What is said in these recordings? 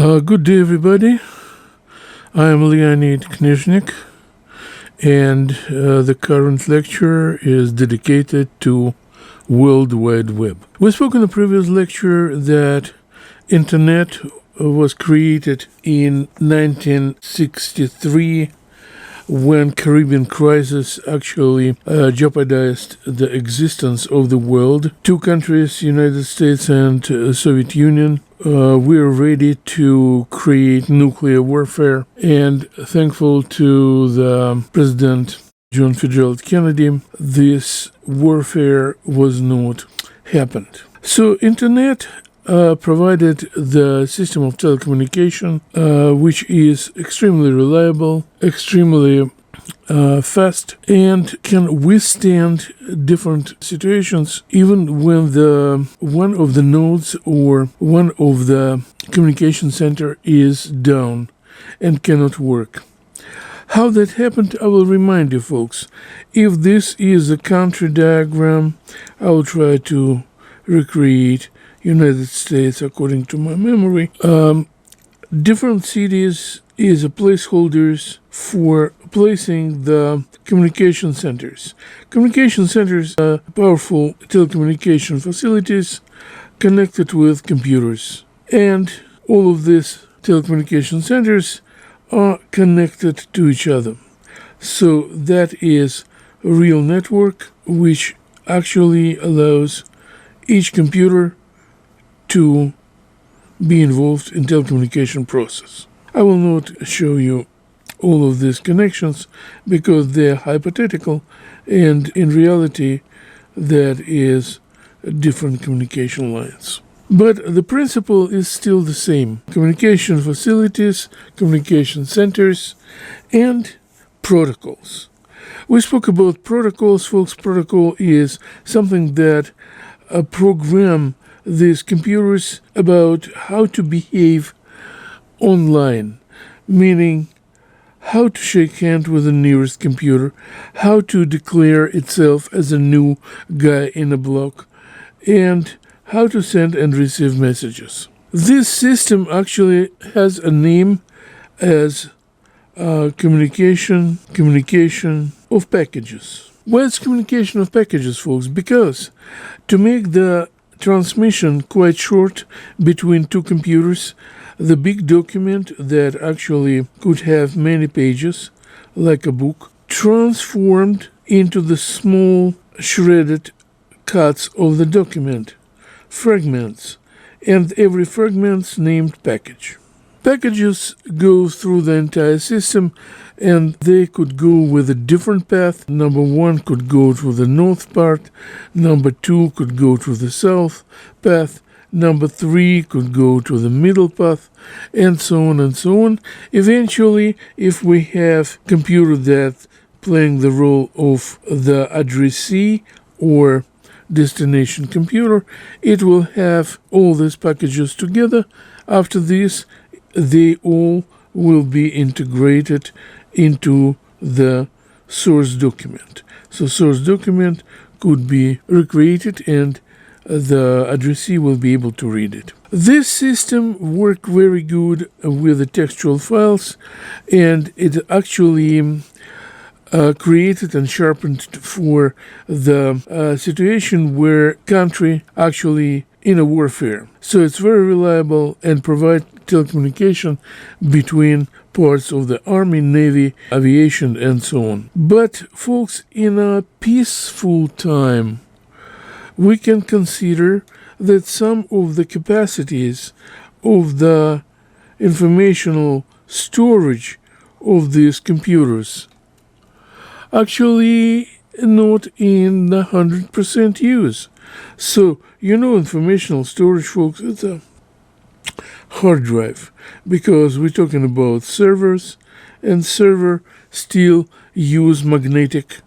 Good day, everybody. I am Leonid Knizhnik, and the current lecture is dedicated to World Wide Web. We spoke in the previous lecture that Internet was created in 1963 when Caribbean crisis actually jeopardized the existence of the world. Two countries, United States and Soviet Union, were ready to create nuclear warfare, and thankful to the President John Fitzgerald Kennedy, this warfare was not happened. So Internet provided the system of telecommunication, which is extremely reliable, extremely fast, and can withstand different situations even when one of the nodes or one of the communication center is down and cannot work. How that happened, I will remind you, folks. If this is a country diagram, I will try to recreate United States according to my memory. Different cities is a placeholders for placing the communication centers. Communication centers are powerful telecommunication facilities connected with computers. And all of these telecommunication centers are connected to each other. So that is a real network which actually allows each computer to be involved in telecommunication process. I will not show you all of these connections because they are hypothetical, and in reality that is different communication lines. But the principle is still the same. Communication facilities, communication centers, and protocols. We spoke about protocols, folks. Protocol is something that program these computers about how to behave online, meaning how to shake hands with the nearest computer, how to declare itself as a new guy in a block, and how to send and receive messages. This system actually has a name as communication of packages. Why it's communication of packages, folks? Because to make the transmission quite short between two computers, the big document that actually could have many pages, like a book, transformed into the small shredded cuts of the document, fragments, and every fragment's named package. Packages go through the entire system, and they could go with a different path. Number one could go to the north part, number two could go to the south path, number three could go to the middle path, and so on and so on. Eventually, if we have computer that playing the role of the addressee or destination computer, it will have all these packages together. After this, they all will be integrated into the source document. So source document could be recreated and the addressee will be able to read it. This system worked very good with the textual files, and it actually created and sharpened for the situation where country actually in a warfare. So it's very reliable and provide telecommunication between parts of the Army, Navy, aviation, and so on. But folks, in a peaceful time, we can consider that some of the capacities of the informational storage of these computers actually not in the 100% use. So, informational storage, folks, it's a hard drive, because we're talking about servers, and server still use magnetic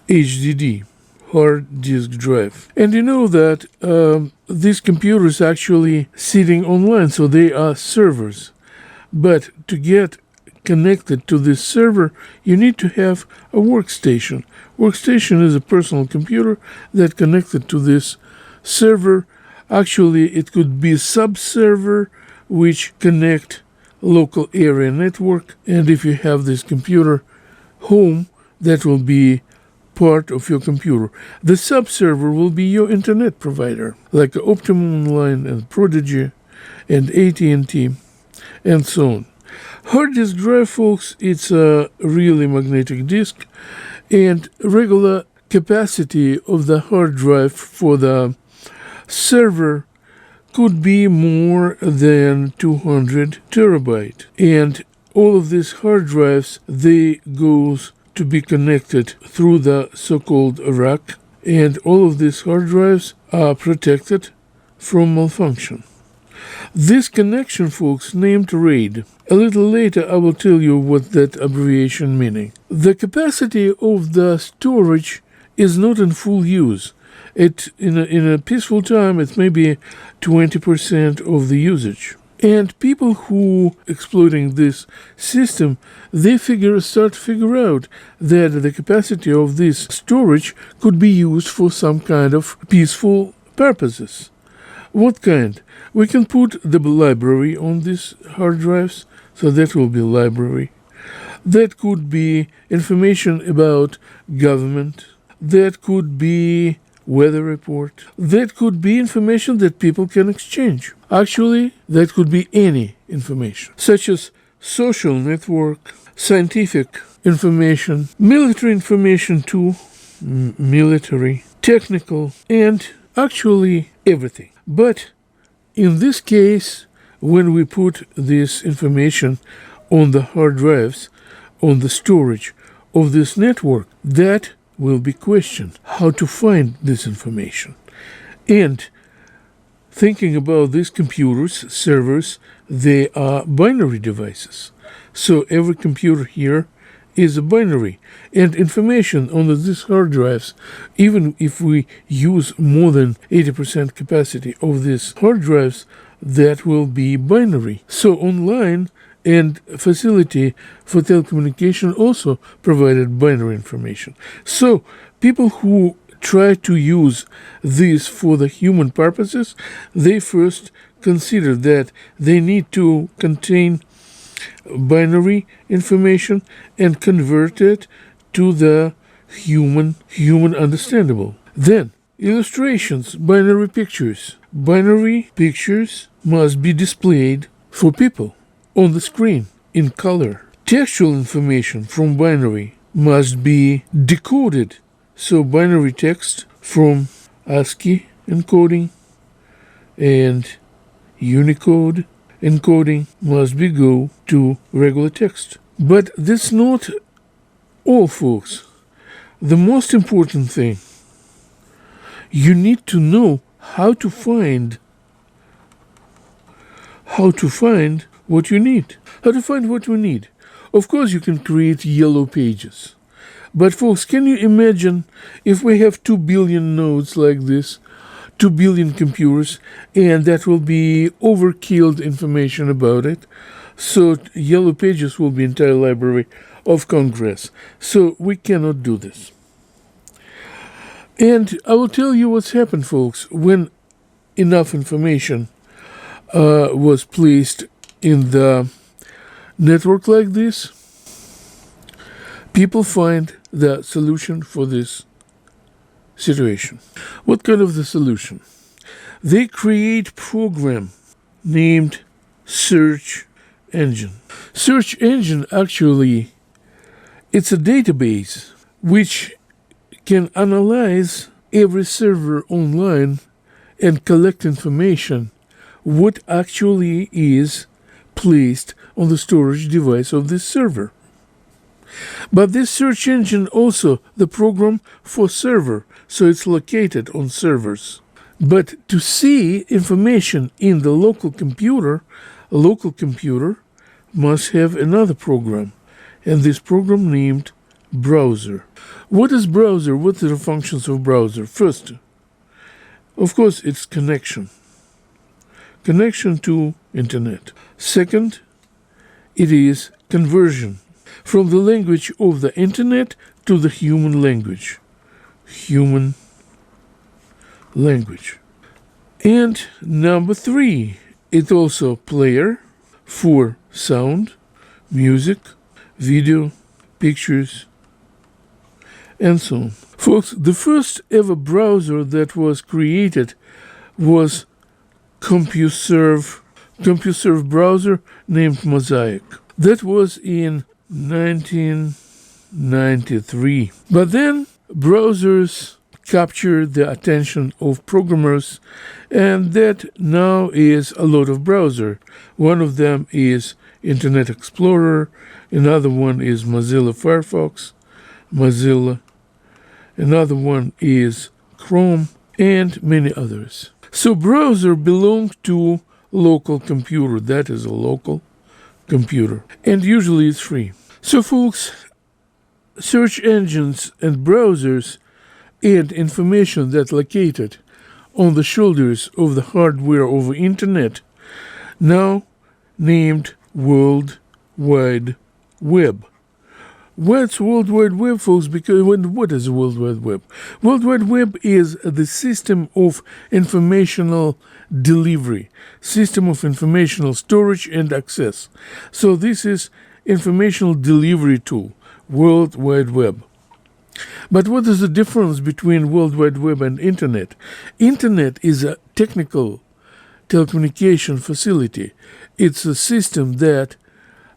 HDD, hard disk drive. And you know that these computers actually sitting online, so they are servers. But to get connected to this server, you need to have a workstation. Workstation is a personal computer that connected to this server Actually, it could be sub-server which connect local area network, and if you have this computer home, that will be part of your computer. The sub-server will be your internet provider, like Optimum Online and Prodigy and AT&T and so on. Hard disk drive, folks, it's a really magnetic disk, and regular capacity of the hard drive for the server could be more than 200 terabyte. And all of these hard drives, they goes to be connected through the so-called rack, and all of these hard drives are protected from malfunction. This connection, folks, named RAID. A little later I will tell you what that abbreviation meaning. The capacity of the storage is not in full use. In a peaceful time, it may be 20% of the usage. And people who exploiting this system, they start to figure out that the capacity of this storage could be used for some kind of peaceful purposes. What kind? We can put the library on these hard drives, so that will be library. That could be information about government. That could be weather report. That could be information that people can exchange. Actually, that could be any information, such as social network, scientific information, military information too, military, technical, and actually everything. But in this case, when we put this information on the hard drives, on the storage of this network, that will be questioned, how to find this information. And thinking about these computers, servers, they are binary devices. So every computer here is a binary. And information on these hard drives, even if we use more than 80% capacity of these hard drives, that will be binary. So online and facility for telecommunication also provided binary information. So people who try to use this for the human purposes, they first consider that they need to contain binary information and convert it to the human understandable. Then illustrations, binary pictures. Binary pictures must be displayed for people on the screen in color. Textual information from binary must be decoded. So binary text from ASCII encoding and Unicode encoding must be go to regular text. But that's not all, folks. The most important thing, you need to know how to find what you need. How to find what you need. Of course, you can create yellow pages. But folks, can you imagine if we have 2 billion nodes like this, 2 billion computers, and that will be overkilled information about it? So yellow pages will be entire library of Congress. So we cannot do this. And I will tell you what's happened, folks, when enough information was placed in the network like this. People find the solution for this situation. What kind of the solution? They create program named search engine. Search engine actually, it's a database which can analyze every server online and collect information what actually is placed on the storage device of this server. But this search engine also the program for server, so it's located on servers. But to see information in the local computer, a local computer must have another program, and this program named browser. What is browser? What are the functions of browser? First, of course, it's connection to internet. Second, it is conversion from the language of the internet to the human language. And number 3, it's also player for sound, music, video, pictures, and so on. Folks, the first ever browser that was created was CompuServe browser named Mosaic. That was in 1993. But then browsers captured the attention of programmers, and that now is a lot of browser. One of them is Internet Explorer, another one is Mozilla Firefox, Mozilla, another one is Chrome, and many others. So browser belong to local computer. That is a local computer. And usually it's free. So folks, search engines and browsers and information that located on the shoulders of the hardware over internet, now named World Wide Web. What's World Wide Web, folks? Because what is the World Wide Web? World Wide Web is the system of informational delivery, system of informational storage and access. So this is informational delivery tool, World Wide Web. But what is the difference between World Wide Web and Internet? Internet is a technical telecommunication facility. It's a system that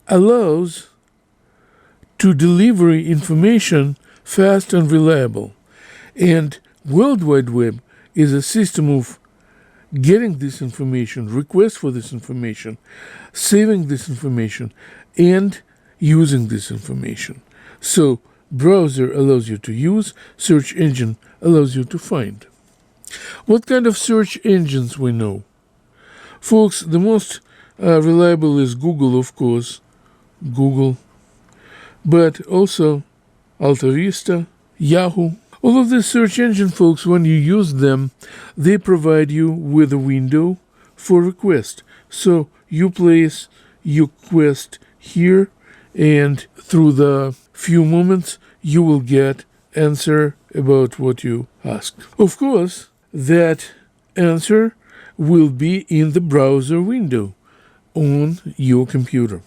allows to deliver information fast and reliable. And World Wide Web is a system of getting this information, request for this information, saving this information, and using this information. So browser allows you to use, search engine allows you to find. What kind of search engines we know? Folks, the most reliable is Google, of course, Google, but also AltaVista, Yahoo. All of these search engine, folks, when you use them, they provide you with a window for request. So you place your request here, and through the few moments, you will get answer about what you ask. Of course, that answer will be in the browser window on your computer.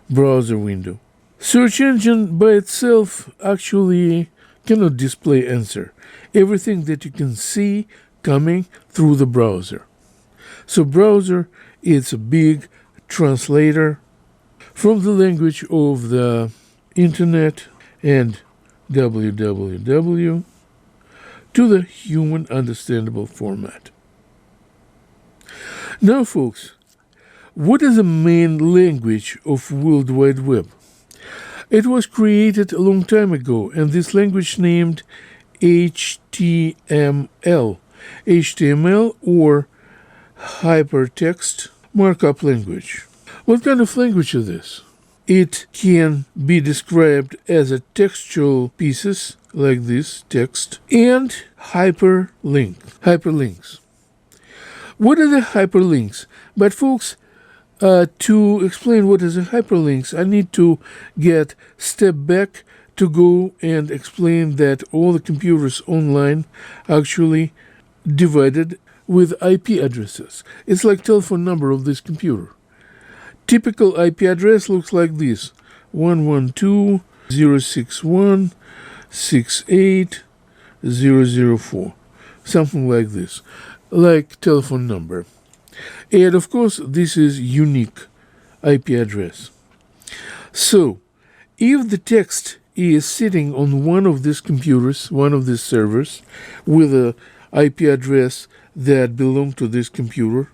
Browser window. Search engine by itself actually cannot display answer. Everything that you can see coming through the browser. So browser is a big translator from the language of the internet and www to the human understandable format. Now, folks, what is the main language of World Wide Web? It was created a long time ago, and this language named HTML. HTML, or Hypertext Markup Language. What kind of language is this? It can be described as a textual pieces, like this, text, and hyperlinks. What are the hyperlinks? But folks, to explain what is a hyperlinks, I need to get step back to go and explain that all the computers online actually divided with IP addresses. It's like telephone number of this computer. Typical IP address looks like this: 112.061.68.004. Something like this, like telephone number. And of course, this is unique IP address. So, if the text is sitting on one of these computers, one of these servers, with a IP address that belongs to this computer,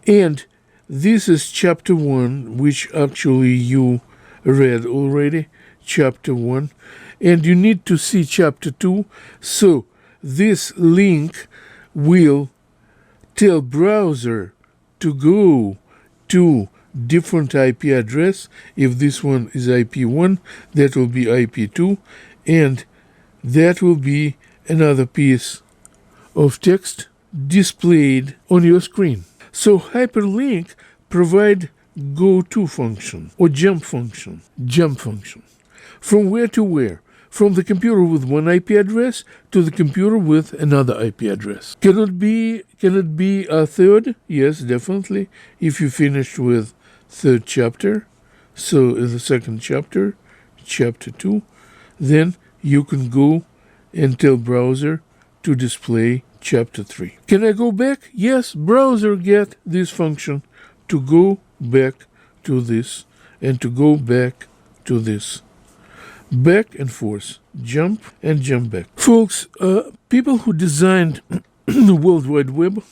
and this is chapter 1, which actually you read already, chapter 1, and you need to see chapter 2, so this link will tell browser to go to different IP address. If this one is IP1, that will be IP2, and that will be another piece of text displayed on your screen. So hyperlink provide go-to function or jump function. From where to where? from the computer with one IP address to the computer with another IP address. Can it be a third? Yes, definitely. If you finished with third chapter, so in the second chapter, chapter 2, then you can go and tell browser to display chapter 3. Can I go back? Yes, browser get this function to go back to this and to go back to this. Back and forth, jump and jump back. Folks, people who designed the World Wide Web,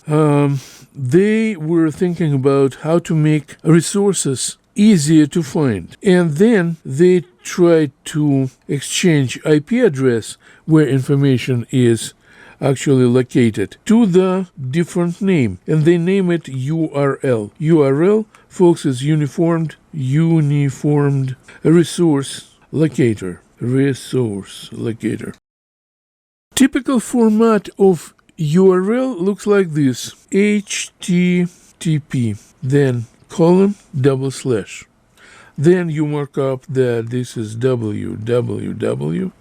they were thinking about how to make resources easier to find. And then they tried to exchange IP address where information is actually located to the different name, and they name it URL. URL, folks, is uniformed resource locator. Typical format of URL looks like this: HTTP, then colon, /. Then you mark up that this is www.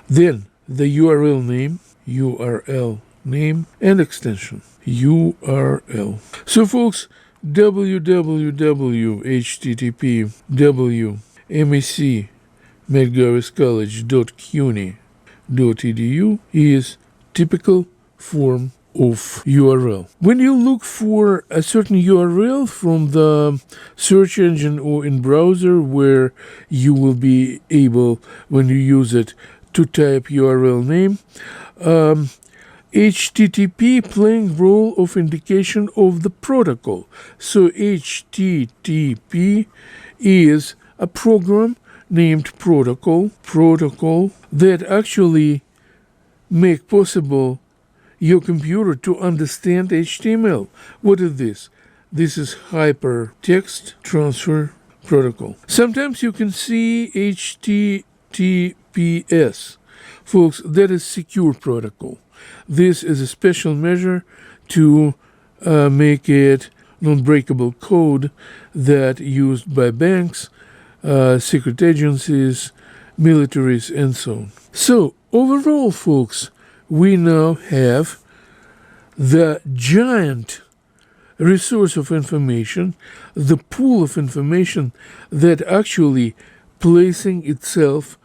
Then the URL name, and extension, URL. So, folks, www.http medgariscollege.cuny.edu is typical form of URL. When you look for a certain URL from the search engine or in browser, where you will be able, when you use it, to type URL name, HTTP playing role of indication of the protocol. So HTTP is a program named protocol that actually make possible your computer to understand HTML. What is this? This is Hypertext Transfer Protocol. Sometimes you can see HTTPS. Folks, that is secure protocol. This is a special measure to make it non-breakable code that used by banks, secret agencies, militaries, and so on. So, overall, folks, we now have the giant resource of information, the pool of information that actually placing itself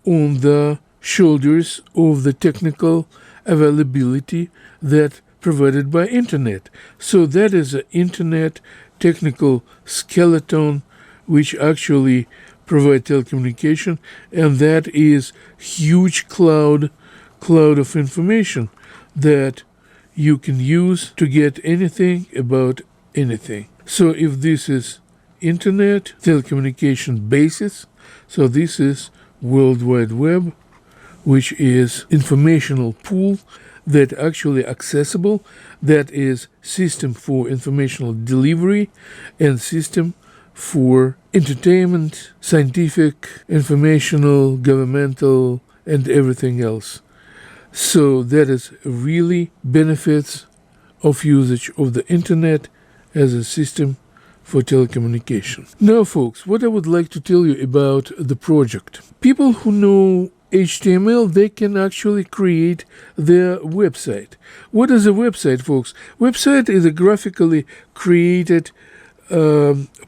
on the shoulders of the technical availability that provided by internet. So that is an internet technical skeleton which actually provide telecommunication, and that is huge cloud of information that you can use to get anything about anything. So if this is internet telecommunication basis, so this is World Wide Web, which is informational pool that actually accessible, that is system for informational delivery and system for entertainment, scientific, informational, governmental, and everything else. So that is really benefits of usage of the internet as a system for telecommunication. Now, folks, what I would like to tell you about the project. People who know HTML, they can actually create their website. What is a website, folks? Website is a graphically created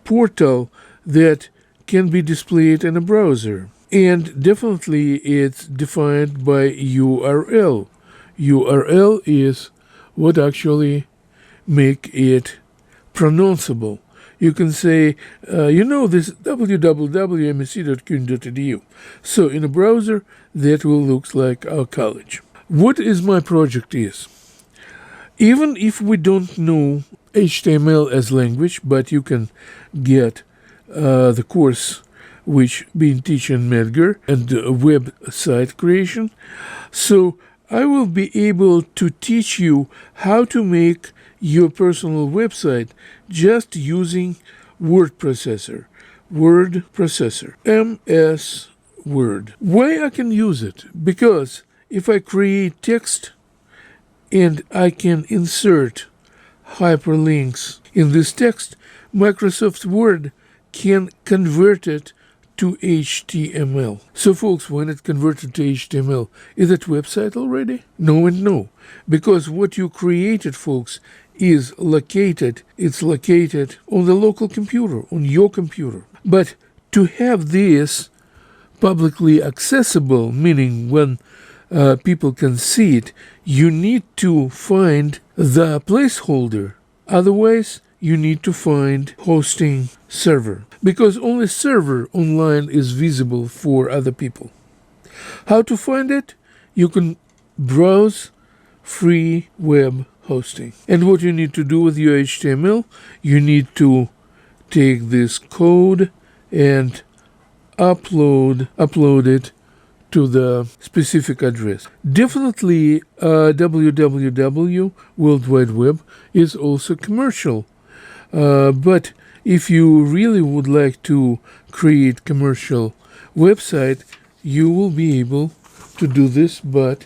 portal that can be displayed in a browser. And definitely it's defined by URL. URL is what actually make it pronounceable. You can say, this www.msc.cuny.edu. So in a browser, that will look like our college. What is my project is? Even if we don't know HTML as language, but you can get the course which been teaching Medgar and website creation. So I will be able to teach you how to make your personal website just using word processor, MS Word. Why I can use it? Because if I create text and I can insert hyperlinks in this text, Microsoft Word can convert it to HTML. So folks, when it converted to HTML, is it website already? No and no. Because what you created, folks, it's located on the local computer, on your computer. But to have this publicly accessible, meaning when people can see it, you need to find the placeholder. Otherwise, you need to find hosting server, because only server online is visible for other people. How to find it? You can browse free web hosting. And what you need to do with your HTML, you need to take this code and upload it to the specific address. Definitely www, World Wide Web, is also commercial. But if you really would like to create commercial website, you will be able to do this, but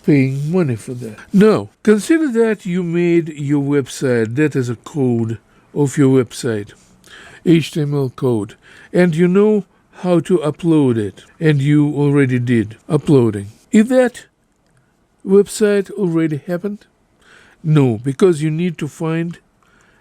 paying money for that. Now, consider that you made your website, that is a code of your website, HTML code, and you know how to upload it, and you already did uploading. Is that website already happened? No, because you need to find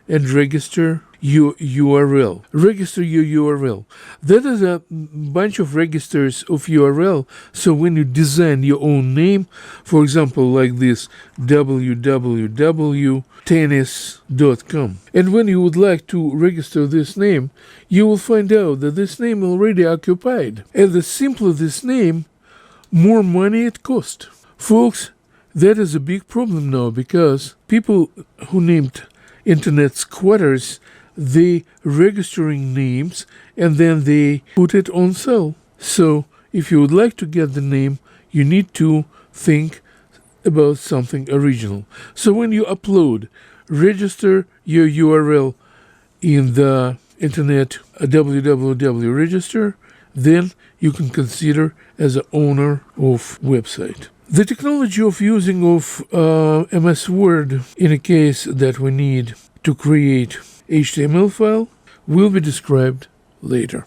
and register your URL. Register your URL. That is a bunch of registers of URL. So when you design your own name, for example, like this, www.tennis.com, and when you would like to register this name, you will find out that this name already occupied. And the simpler this name, more money it costs. Folks, that is a big problem now, because people who named internet squatters, they registering names and then they put it on sale. So if you would like to get the name, you need to think about something original. So when you upload, register your URL in the internet www register, then you can consider as an owner of website. The technology of using of MS Word in a case that we need to create HTML file will be described later.